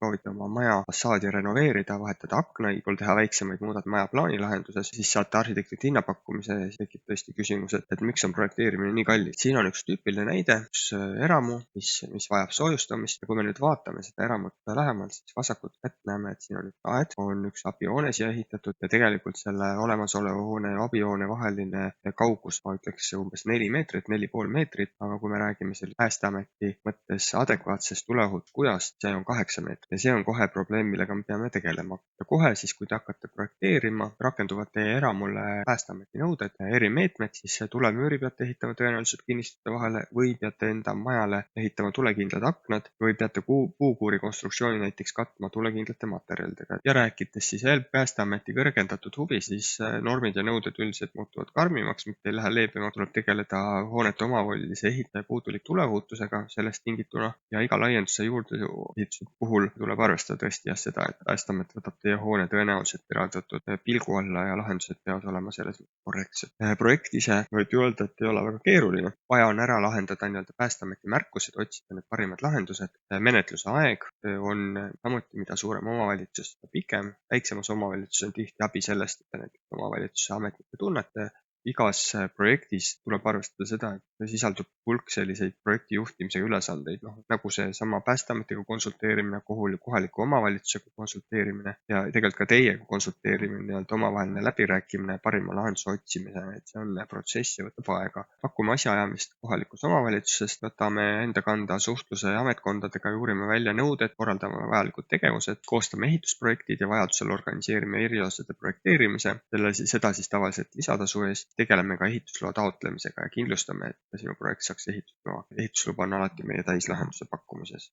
soovite oma maja fassaadi renoveerida, vahetada aknaid, teha väiksemaid muudad maja plaanilahenduses, siis saate arhitektilt hinnapakkumise ja siis tekib tõesti küsimus, et miks on projekteerimine nii kallis. Siin on üks tüüpiline näide, üks eramu, mis vajab soojustamist ja kui me nüüd vaatame seda eramut lähemalt, siis vasakut kätt näeme, et siin on üks aed, on üks abihoone siia ehitatud ja tegelikult selle olemasoleva hoone ja abihoone vaheline kaugus, ma ütleks umbes 4 meetrit, 4,5 meetrit, aga kui me räägime selle Päästeameti mõttes adekvaatsest tuleohutuskujast, see on 8 meetrit ja see on kohe probleem, millega me peame tegelema. Ja kohe siis, kui te hakkate projekteerima, rakenduvad teie eramule Päästeameti nõuded, erimeetmed, siis tulemüüri peate ehitama tõenäoliselt kinnistute vahele või peate enda majale ehitama tulekindlad aknad või peate puukuuri konstruktsiooni näiteks katma tulekindlate materjalidega. Ja rääkides siis veel Päästeameti kõrgendatud huvi, siis normid ja nõuded üldiselt muutuvad karmimaks, mitte ei lähe leebemaks, tuleb tegeleda hoonete omavolilise ehitaja puudulik tuleohutusega sellest tingituna ja iga laienduse juurdeehituse puhul tuleb arvestada tõesti seda, et Päästeamet võtab teie hoone tõenäoliselt eraldatud pilgu alla ja lahendused peavad olema selles korrektsed. Projekt ise võib ju öelda, et ei ole väga keeruline. Vaja on ära lahendada Päästeameti märkused, otsida need parimad lahendused. Menetluse aeg on samuti, mida suurem omavalitsus, seda pikem. Väiksemas omavalitsus on tihti abi sellest, et näiteks omavalitsuse ametnikke tunnete. Igas projektis tuleb arvestada seda, et sisaldub hulk selliseid projekti juhtimisega ülesandeid, nagu see sama Päästeametiga konsulteerimine, kohaliku omavalitsusega konsulteerimine ja tegelikult ka teiega konsulteerimine, omavaheline läbirääkimine, parima lahenduse otsimine, et see on protsess ja võtab aega. Pakume asjaajamist kohalikus omavalitsusest, võtame enda kanda suhtluse ametkondadega ja uurime välja nõuded, korraldame vajalikud tegevused, koostame ehitusprojektid ja vajadusel organiseerime eriosade projekteerimise, seda siis tavaliselt lisatasu eest. Tegeleme ka ehitusloa taotlemisega ja kindlustame, et sinu projekt saaks ehitusluba. Ehitusluba on alati meie täislahenduse pakkumises.